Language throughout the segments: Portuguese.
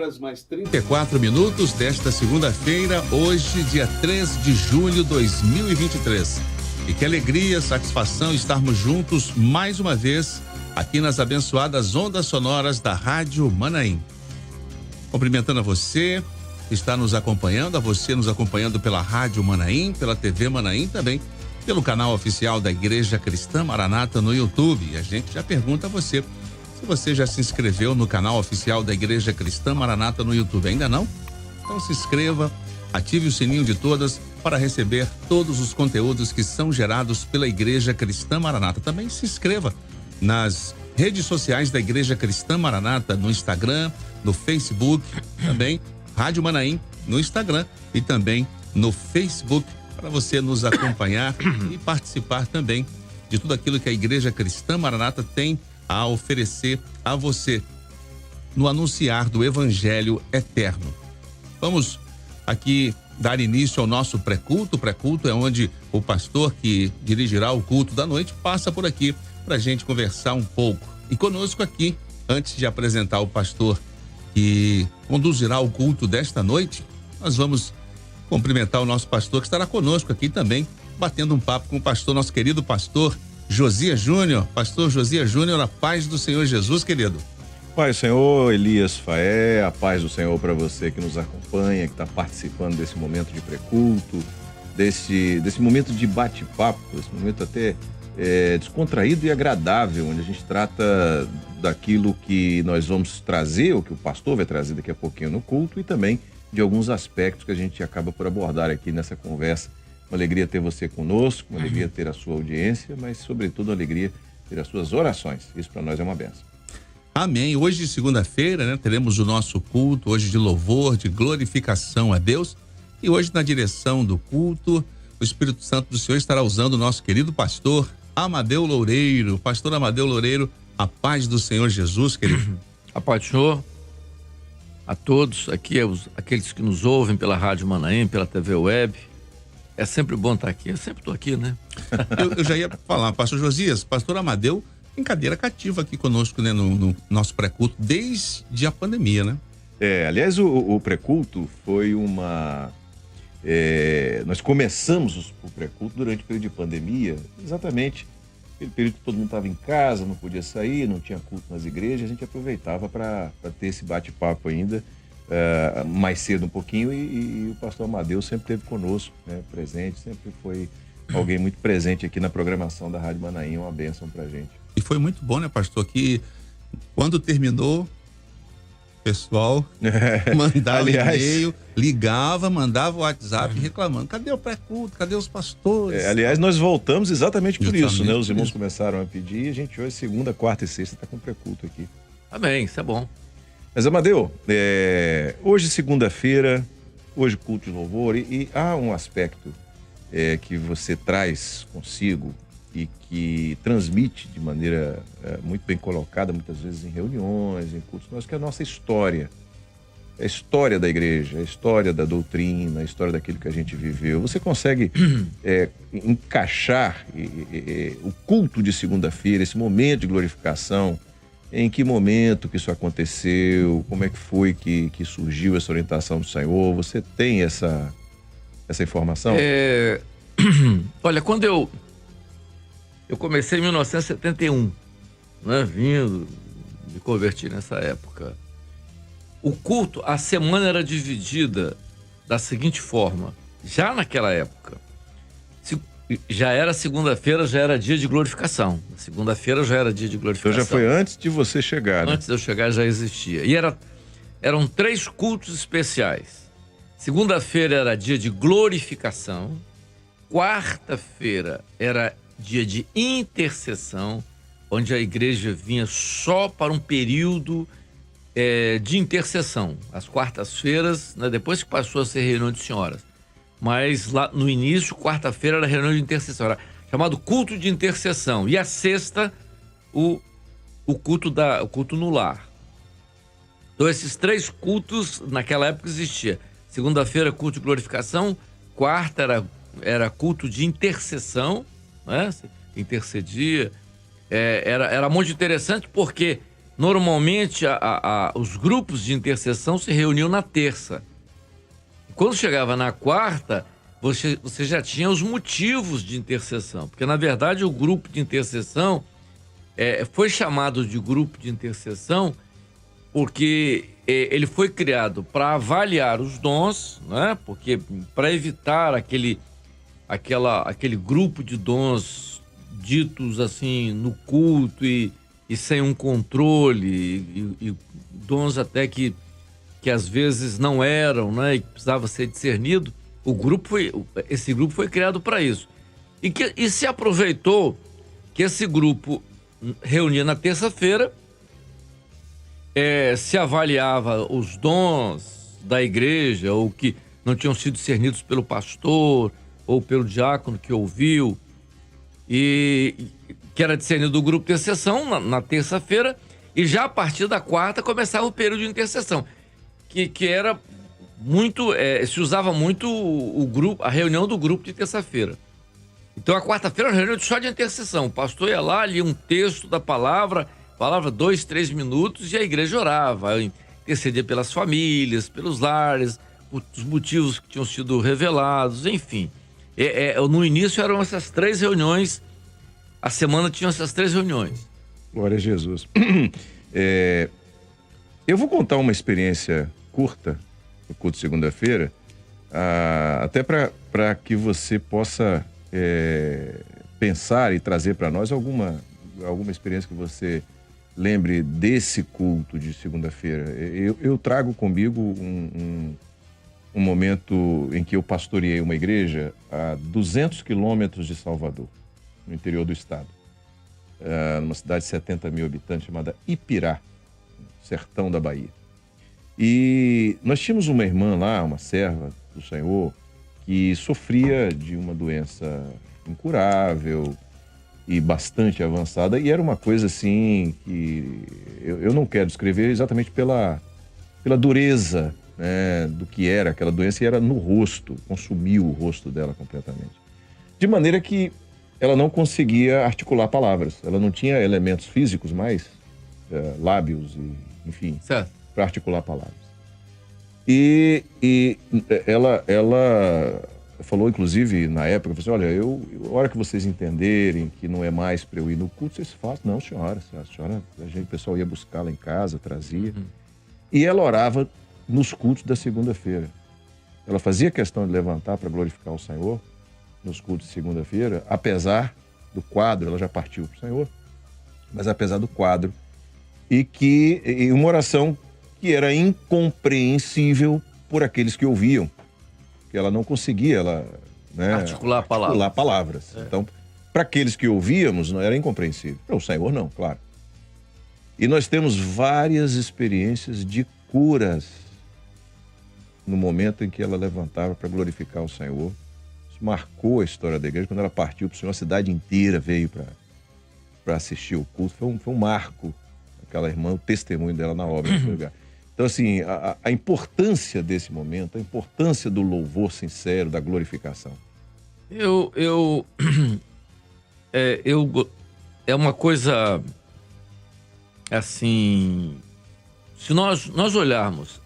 6h34 desta segunda-feira, hoje, dia 3 de junho de 2023. E que alegria, satisfação estarmos juntos mais uma vez aqui nas abençoadas ondas sonoras da Rádio Manaim. Cumprimentando a você que está nos acompanhando, a você nos acompanhando pela Rádio Manaim, pela TV Manaim também, pelo canal oficial da Igreja Cristã Maranata no YouTube. E a gente já pergunta a você se você já se inscreveu no canal oficial da Igreja Cristã Maranata no YouTube. Ainda não? Então se inscreva, ative o sininho de todas para receber todos os conteúdos que são gerados pela Igreja Cristã Maranata. Também se inscreva nas redes sociais da Igreja Cristã Maranata, no Instagram, no Facebook, também Rádio Manaim no Instagram e também no Facebook, para você nos acompanhar e participar também de tudo aquilo que a Igreja Cristã Maranata tem a oferecer a você no anunciar do Evangelho Eterno. Vamos aqui dar início ao nosso pré-culto. O pré-culto é onde o pastor que dirigirá o culto da noite passa por aqui para a gente conversar um pouco. E conosco aqui, antes de apresentar o pastor que conduzirá o culto desta noite, nós vamos cumprimentar o nosso pastor que estará conosco aqui também, batendo um papo com o pastor, nosso querido pastor Josias Júnior. Pastor Josias Júnior, a paz do Senhor Jesus, querido. Paz do Senhor, Elias Faé, a paz do Senhor para você que nos acompanha, que está participando desse momento de pré-culto, desse momento de bate-papo, esse momento até descontraído e agradável, onde a gente trata daquilo que nós vamos trazer, o que o pastor vai trazer daqui a pouquinho no culto, e também de alguns aspectos que a gente acaba por abordar aqui nessa conversa. Uma alegria ter você conosco, uma alegria ter a sua audiência, mas sobretudo uma alegria ter as suas orações. Isso para nós é uma bênção. Amém. Hoje, segunda-feira, né, teremos o nosso culto, hoje de louvor, de glorificação a Deus. E hoje, na direção do culto, o Espírito Santo do Senhor estará usando o nosso querido pastor Amadeu Loureiro. Pastor Amadeu Loureiro, a paz do Senhor Jesus, querido. A paz do Senhor a todos, aqui aqueles que nos ouvem pela Rádio Manaim, pela TV Web. É sempre bom estar aqui, eu sempre estou aqui, né? Eu já ia falar, pastor Josias, pastor Amadeu em cadeira cativa aqui conosco, né, no nosso pré-culto, desde a pandemia, né? Aliás, o pré-culto foi nós começamos o pré-culto durante o período de pandemia, exatamente aquele período que todo mundo estava em casa, não podia sair, não tinha culto nas igrejas, a gente aproveitava para ter esse bate-papo ainda, mais cedo um pouquinho, e o pastor Amadeu sempre esteve conosco, né, presente, sempre foi alguém muito presente aqui na programação da Rádio Manaim, uma bênção pra gente. E foi muito bom, né, pastor, que quando terminou, o pessoal mandava e-mail, ligava, mandava o WhatsApp reclamando, cadê o pré-culto, cadê os pastores? Aliás, nós voltamos exatamente por isso, né? Os irmãos começaram a pedir e a gente hoje, segunda, quarta e sexta, está com o pré-culto aqui. Amém, isso é bom. Mas, Amadeu, hoje segunda-feira, hoje culto de louvor, e há um aspecto que você traz consigo e que transmite de maneira muito bem colocada, muitas vezes em reuniões, em cultos nossos, que é a nossa história. A história da igreja, a história da doutrina, a história daquilo que a gente viveu. Você consegue encaixar o culto de segunda-feira, esse momento de glorificação, em que momento que isso aconteceu, como é que foi que surgiu essa orientação do Senhor? Você tem essa informação? Olha, quando eu comecei em 1971, né, me converti nessa época. O culto, a semana era dividida da seguinte forma, já naquela época, já era segunda-feira, já era dia de glorificação. Segunda-feira já era dia de glorificação. Então já foi antes de você chegar, né? Antes de eu chegar já existia. E eram 3 cultos especiais. Segunda-feira era dia de glorificação. Quarta-feira era dia de intercessão, onde a igreja vinha só para um período de intercessão. Às quartas-feiras, né, depois que passou a ser reunião de senhoras. Mas lá no início, quarta-feira, era reunião de intercessão. Era chamado culto de intercessão. E a sexta, o culto no lar. Então, esses 3 cultos, naquela época, existia. Segunda-feira, culto de glorificação. Quarta era culto de intercessão, né? Intercedia. Era muito interessante porque normalmente os grupos de intercessão se reuniam na terça. Quando chegava na quarta, você já tinha os motivos de intercessão, porque na verdade o grupo de intercessão foi chamado de grupo de intercessão porque ele foi criado para avaliar os dons, né? Porque para evitar aquele grupo de dons ditos assim no culto e sem um controle, e dons até que às vezes não eram, né? E precisava ser discernido. Esse grupo foi criado para isso. E se aproveitou que esse grupo reunia na terça-feira, se avaliava os dons da igreja, ou que não tinham sido discernidos pelo pastor ou pelo diácono que ouviu, e que era discernido do grupo de intercessão na terça-feira, e já a partir da quarta começava o período de intercessão, que era muito, se usava muito a reunião do grupo de terça-feira. Então a quarta-feira era uma reunião só de intercessão. O pastor ia lá, lia um texto da palavra 2, 3 minutos, e a igreja orava, intercedia pelas famílias, pelos lares, os motivos que tinham sido revelados, enfim. No início eram essas 3 reuniões, a semana tinha essas 3 reuniões. Glória a Jesus. Eu vou contar uma experiência curta no culto de segunda-feira, até para que você possa pensar e trazer para nós alguma experiência que você lembre desse culto de segunda-feira. Eu trago comigo um momento em que eu pastoreei uma igreja a 200 quilômetros de Salvador, no interior do estado, numa cidade de 70 mil habitantes chamada Ipirá, sertão da Bahia. E nós tínhamos uma irmã lá, uma serva do Senhor, que sofria de uma doença incurável e bastante avançada, e era uma coisa assim que eu não quero descrever exatamente pela dureza, né, do que era aquela doença, e era no rosto, consumiu o rosto dela completamente. De maneira que ela não conseguia articular palavras, ela não tinha elementos físicos mais, lábios e enfim, para articular palavras. E ela falou, inclusive, na época, falou assim, olha, a hora que vocês entenderem que não é mais para eu ir no culto, vocês fazem. Não, senhora, o pessoal ia buscar lá em casa, trazia. E ela orava nos cultos da segunda-feira. Ela fazia questão de levantar para glorificar o Senhor nos cultos de segunda-feira, apesar do quadro, ela já partiu para o Senhor, mas apesar do quadro, e uma oração que era incompreensível por aqueles que ouviam, que ela não conseguia articular palavras. Então, para aqueles que ouvíamos, não era incompreensível. Para o Senhor, não, claro. E nós temos várias experiências de curas no momento em que ela levantava para glorificar o Senhor. Isso marcou a história da igreja. Quando ela partiu para o Senhor, a cidade inteira veio para assistir o culto. Foi um marco, aquela irmã, o testemunho dela na obra nesse lugar. Então, assim, a importância desse momento, a importância do louvor sincero, da glorificação. É uma coisa, assim, se nós olharmos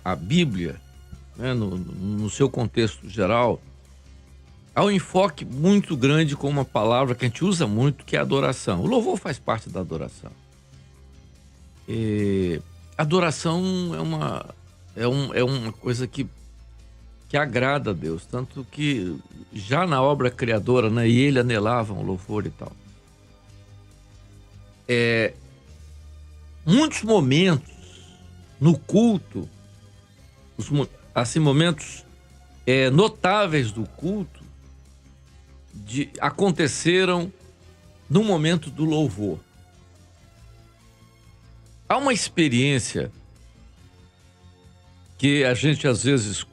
a Bíblia, né, no seu contexto geral, há um enfoque muito grande com uma palavra que a gente usa muito, que é adoração. O louvor faz parte da adoração. Adoração é uma coisa que agrada a Deus, tanto que já na obra criadora, né, e ele anelava um louvor e tal. Muitos momentos no culto, assim, momentos notáveis do culto aconteceram no momento do louvor. Há uma experiência que a gente às vezes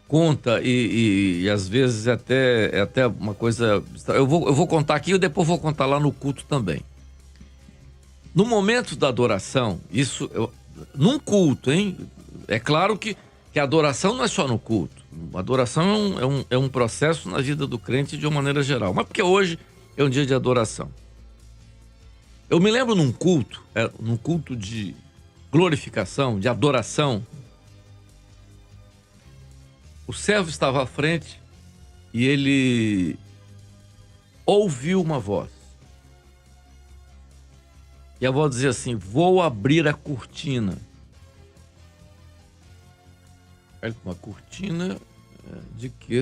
conta e às vezes é até uma coisa... Eu vou contar aqui e depois vou contar lá no culto também. No momento da adoração, num culto, hein? É claro que a adoração não é só no culto. A adoração é um processo na vida do crente de uma maneira geral. Mas porque hoje é um dia de adoração. Eu me lembro num culto de glorificação, de adoração. O servo estava à frente e ele ouviu uma voz. E a voz dizia assim: vou abrir a cortina. Uma cortina de que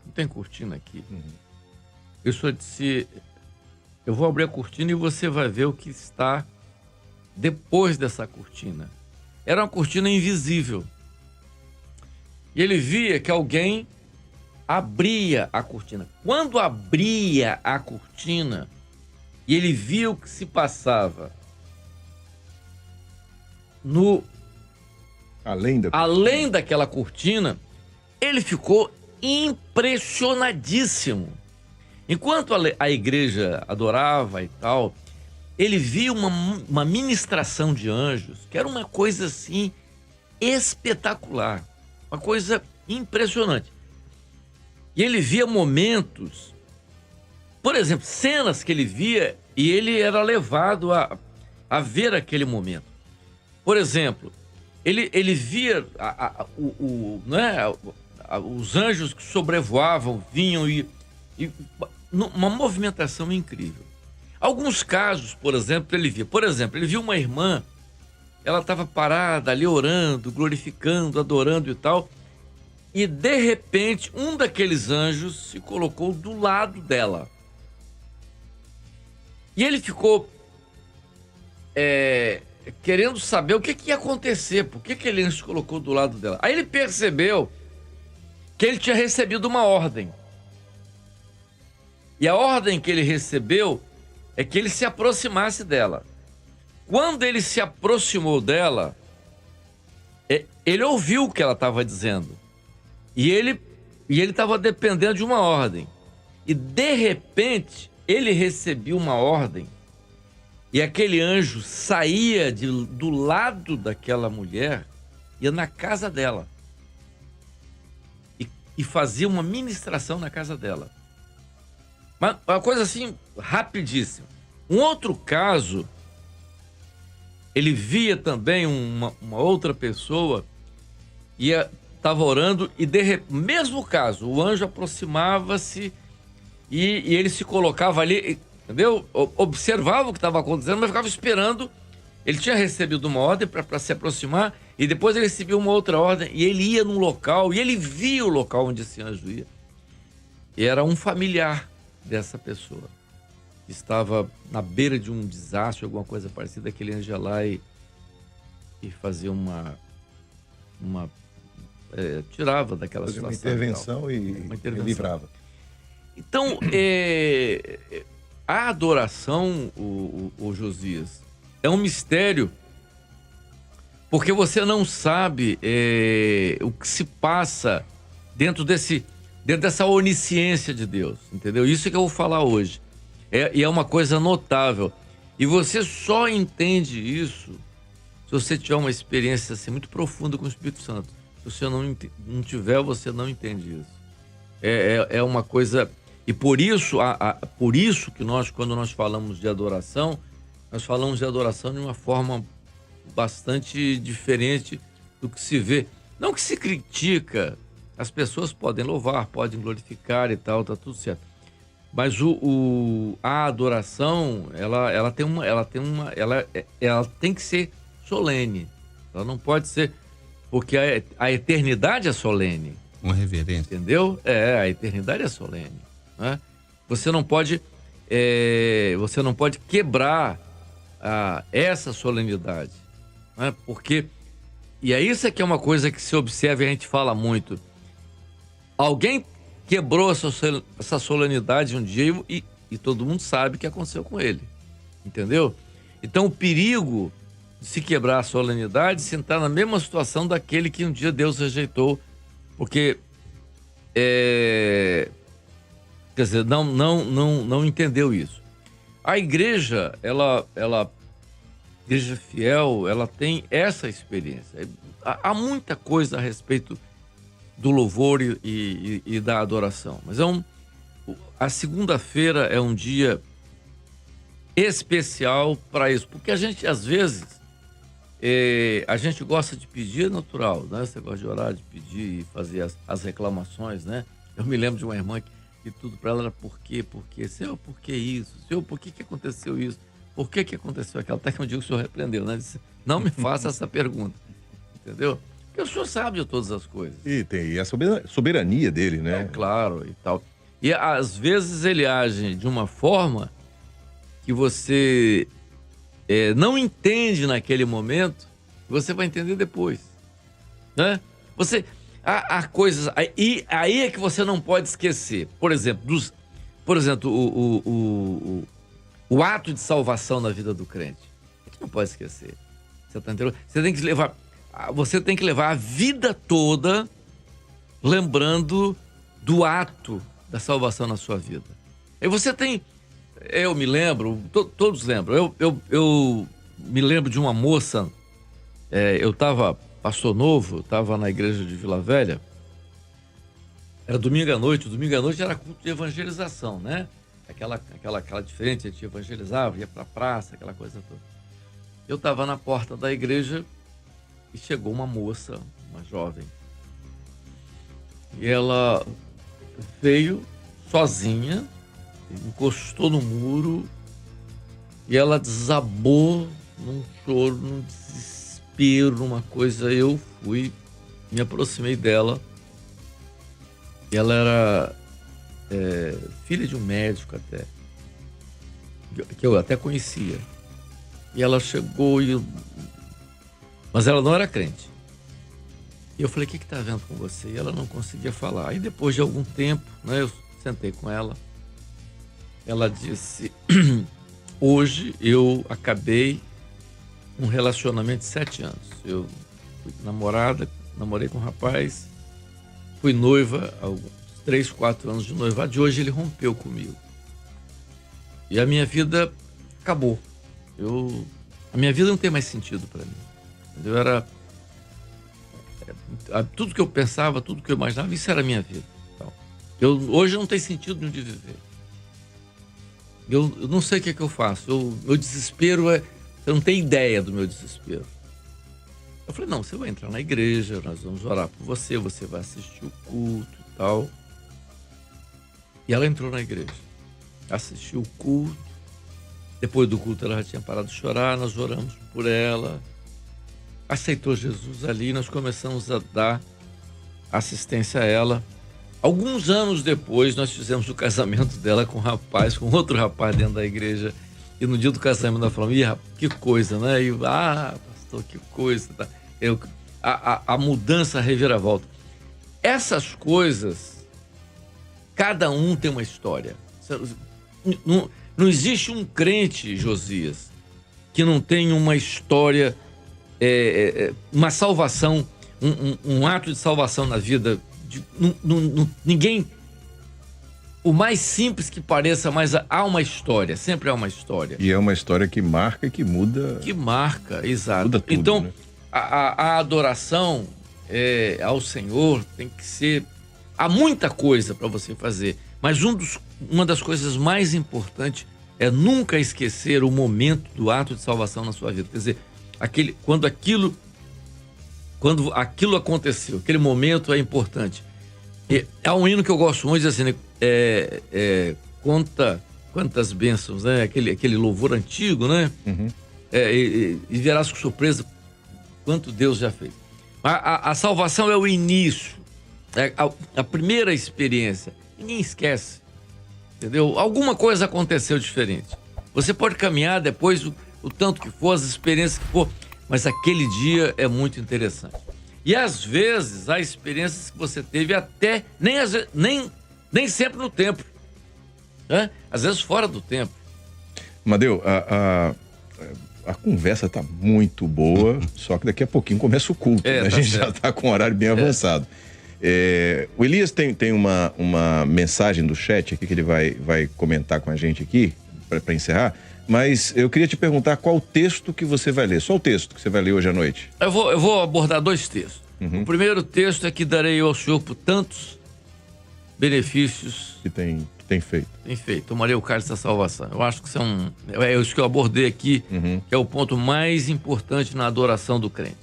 não tem cortina aqui. Eu só disse: eu vou abrir a cortina e você vai ver o que está depois dessa cortina. Era uma cortina invisível. E ele via que alguém abria a cortina. Quando abria a cortina e ele via o que se passava além daquela cortina, ele ficou impressionadíssimo. Enquanto a igreja adorava e tal, ele viu uma ministração de anjos, que era uma coisa assim espetacular, uma coisa impressionante. E ele via momentos, por exemplo, cenas que ele via e ele era levado a ver aquele momento. Por exemplo, ele via os anjos que sobrevoavam, vinham e uma movimentação incrível. Alguns casos, por exemplo, ele viu uma irmã, ela estava parada ali orando, glorificando, adorando e tal, e de repente um daqueles anjos se colocou do lado dela. E ele ficou querendo saber o que ia acontecer, por que aquele anjo se colocou do lado dela. Aí ele percebeu que ele tinha recebido uma ordem. E a ordem que ele recebeu é que ele se aproximasse dela. Quando ele se aproximou dela, ele ouviu o que ela estava dizendo. E ele estava dependendo de uma ordem. E de repente, ele recebeu uma ordem. E aquele anjo saía do lado daquela mulher, ia na casa dela. E fazia uma ministração na casa dela. Mas uma coisa assim, rapidíssima. Um outro caso, ele via também uma outra pessoa, estava orando e mesmo caso, o anjo aproximava-se e ele se colocava ali, entendeu? Observava o que estava acontecendo, mas ficava esperando. Ele tinha recebido uma ordem para se aproximar e depois ele recebeu uma outra ordem e ele ia num local e ele via o local onde esse anjo ia. E era um familiar dessa pessoa. Estava na beira de um desastre, alguma coisa parecida, aquele anjo ia lá e fazia tirava daquela fazia situação. Uma intervenção e livrava. Então, a adoração, o Josias, é um mistério, porque você não sabe o que se passa dentro dessa onisciência de Deus, entendeu? Isso que eu vou falar hoje. E é uma coisa notável. E você só entende isso se você tiver uma experiência assim, muito profunda com o Espírito Santo. Se você não tiver, você não entende isso. É uma coisa... E por isso que quando nós falamos de adoração, nós falamos de adoração de uma forma bastante diferente do que se vê. Não que se critica, as pessoas podem louvar, podem glorificar e tal, tá tudo certo. Mas a adoração, ela tem que ser solene. Ela não pode ser, porque a eternidade é solene. Uma reverência. Entendeu? A eternidade é solene. Né? Você não pode quebrar essa solenidade. Né? Porque, e é isso que é uma coisa que se observa e a gente fala muito. Alguém quebrou essa solenidade um dia e todo mundo sabe o que aconteceu com ele. Entendeu? Então o perigo de se quebrar a solenidade, se entrar na mesma situação daquele que um dia Deus rejeitou, porque quer dizer, não entendeu isso. A igreja, igreja fiel, ela tem essa experiência. Há muita coisa a respeito do louvor e da adoração. Mas a segunda-feira é um dia especial para isso. Porque a gente, às vezes, a gente gosta de pedir, é natural, né? Você gosta de orar, de pedir e fazer as reclamações, né? Eu me lembro de uma irmã que tudo para ela era por quê? Senhor, por que isso? Senhor, por que aconteceu isso? Por que aconteceu aquilo? Até que um dia o senhor repreendeu, né? Disse, não me faça essa pergunta. Entendeu? Porque o senhor sabe de todas as coisas. E tem a soberania dele, né? Claro, e tal. E às vezes ele age de uma forma que você não entende naquele momento, você vai entender depois, né? Há coisas aí é que você não pode esquecer. Por exemplo, o ato de salvação na vida do crente. A gente não pode esquecer. Você tá entendendo? Você tem que levar a vida toda lembrando do ato da salvação na sua vida. E você tem... Eu me lembro, todos lembram, eu me lembro de uma moça, eu estava pastor novo, estava na igreja de Vila Velha, era domingo à noite era culto de evangelização, né? Aquela diferente, a gente evangelizava, ia pra praça, aquela coisa toda. Eu estava na porta da igreja e chegou uma moça, uma jovem, e ela veio sozinha, encostou no muro e ela desabou num choro, num desespero, numa coisa. Eu me aproximei dela e ela era filha de um médico até, que eu até conhecia. E ela chegou, mas ela não era crente. E eu falei, o que está havendo com você? E ela não conseguia falar. Aí depois de algum tempo, né, eu sentei com ela. Ela disse, hoje eu acabei um relacionamento de 7 anos. Eu fui namorei com um rapaz, fui noiva há 3, 4 anos de noivado, de hoje ele rompeu comigo. E a minha vida acabou. A minha vida não tem mais sentido para mim. Eu era... tudo que eu pensava, tudo que eu imaginava, isso era a minha vida. Então, hoje não tem sentido nenhum de viver. Eu não sei o que é que eu faço. Meu desespero você não tem ideia do meu desespero. Eu falei, não, você vai entrar na igreja, nós vamos orar por você, você vai assistir o culto e tal. E ela entrou na igreja, assistiu o culto. Depois do culto ela já tinha parado de chorar, nós oramos por ela. Aceitou Jesus ali, nós começamos a dar assistência a ela. Alguns anos depois, nós fizemos o casamento dela com um rapaz, com outro rapaz dentro da igreja. E no dia do casamento, nós falamos, que coisa, né? E, pastor, que coisa. Tá? A mudança, a reviravolta. Essas coisas, cada um tem uma história. Não existe um crente, Josias, que não tenha uma história, uma salvação, um ato de salvação na vida. Ninguém, o mais simples que pareça, mas há uma história, sempre há uma história. E é uma história que marca e que muda. Que marca, exato. Muda tudo, então, né? a adoração ao Senhor tem que ser... Há muita coisa para você fazer, mas uma das coisas mais importantes é nunca esquecer o momento do ato de salvação na sua vida. Quer dizer, quando aquilo aconteceu, aquele momento é importante. Há um hino que eu gosto muito, diz assim, quantas bênçãos, né? Aquele louvor antigo, né? Uhum. E verás com surpresa quanto Deus já fez. A salvação é o início, a primeira experiência. Ninguém esquece, entendeu? Alguma coisa aconteceu diferente. Você pode caminhar depois o tanto que for, as experiências que for, mas aquele dia é muito interessante. E às vezes há experiências que você teve até nem sempre no tempo, né? Às vezes fora do tempo. Madeu, a conversa tá muito boa, só que daqui a pouquinho começa o culto, né? A gente já tá com um horário bem avançado. O Elias tem uma mensagem do chat aqui que ele vai comentar com a gente aqui, para encerrar. Mas eu queria te perguntar qual o texto que você vai ler. Só o texto que você vai ler hoje à noite. Eu vou abordar 2 textos. Uhum. O primeiro texto é que darei ao Senhor por tantos benefícios que tem Tem feito. Tem feito. Tomarei o cálice da salvação. Eu acho que isso é isso que eu abordei aqui, que é o ponto mais importante na adoração do crente.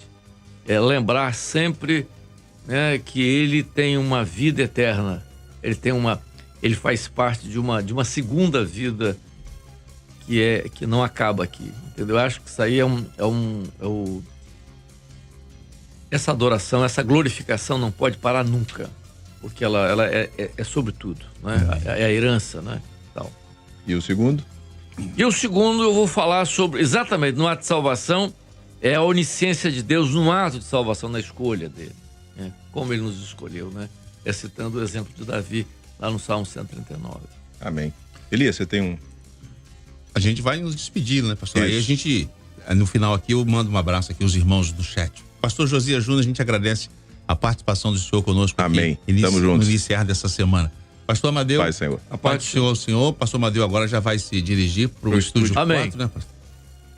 É lembrar sempre, né, que ele tem uma vida eterna. Ele faz parte de uma segunda vida que não acaba aqui. Entendeu? Eu acho que isso aí essa adoração, essa glorificação não pode parar nunca. Porque ela é sobre tudo, né? É a herança, né? Tal. E o segundo? E o segundo eu vou falar sobre, exatamente, no ato de salvação, é a onisciência de Deus no ato de salvação, na escolha dele. Né? Como ele nos escolheu, né? Citando o exemplo de Davi, lá no Salmo 139. Amém. Elias, você tem um... A gente vai nos despedir, né, pastor? Isso. Aí a gente, no final aqui, eu mando um abraço aqui aos irmãos do chat. Pastor Josias Júnior, a gente agradece a participação do senhor conosco. Amém. Aqui, Tamo juntos. no iniciar dessa semana. Pastor Amadeu. Pai, Senhor. A paz do Senhor, o senhor. Pastor Amadeu agora já vai se dirigir para o estúdio Amém. 4, né, pastor?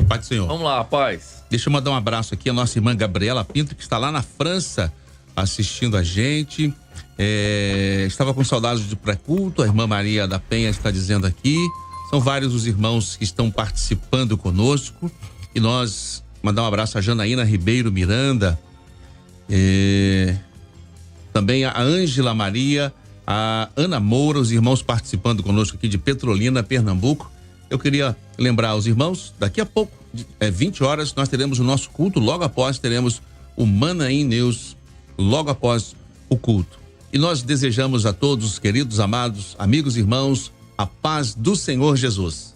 Pai do Senhor. Vamos lá, paz. Deixa eu mandar um abraço aqui à nossa irmã Gabriela Pinto, que está lá na França assistindo a gente. Estava com saudades do pré-culto, a irmã Maria da Penha está dizendo aqui. São vários os irmãos que estão participando conosco. E nós mandar um abraço a Janaína Ribeiro Miranda, também a Ângela Maria, a Ana Moura, os irmãos participando conosco aqui de Petrolina, Pernambuco. Eu queria lembrar aos irmãos, daqui a pouco, 20 horas, nós teremos o nosso culto, logo após teremos o Manaim News, logo após o culto. E nós desejamos a todos, queridos, amados, amigos e irmãos, a paz do Senhor Jesus.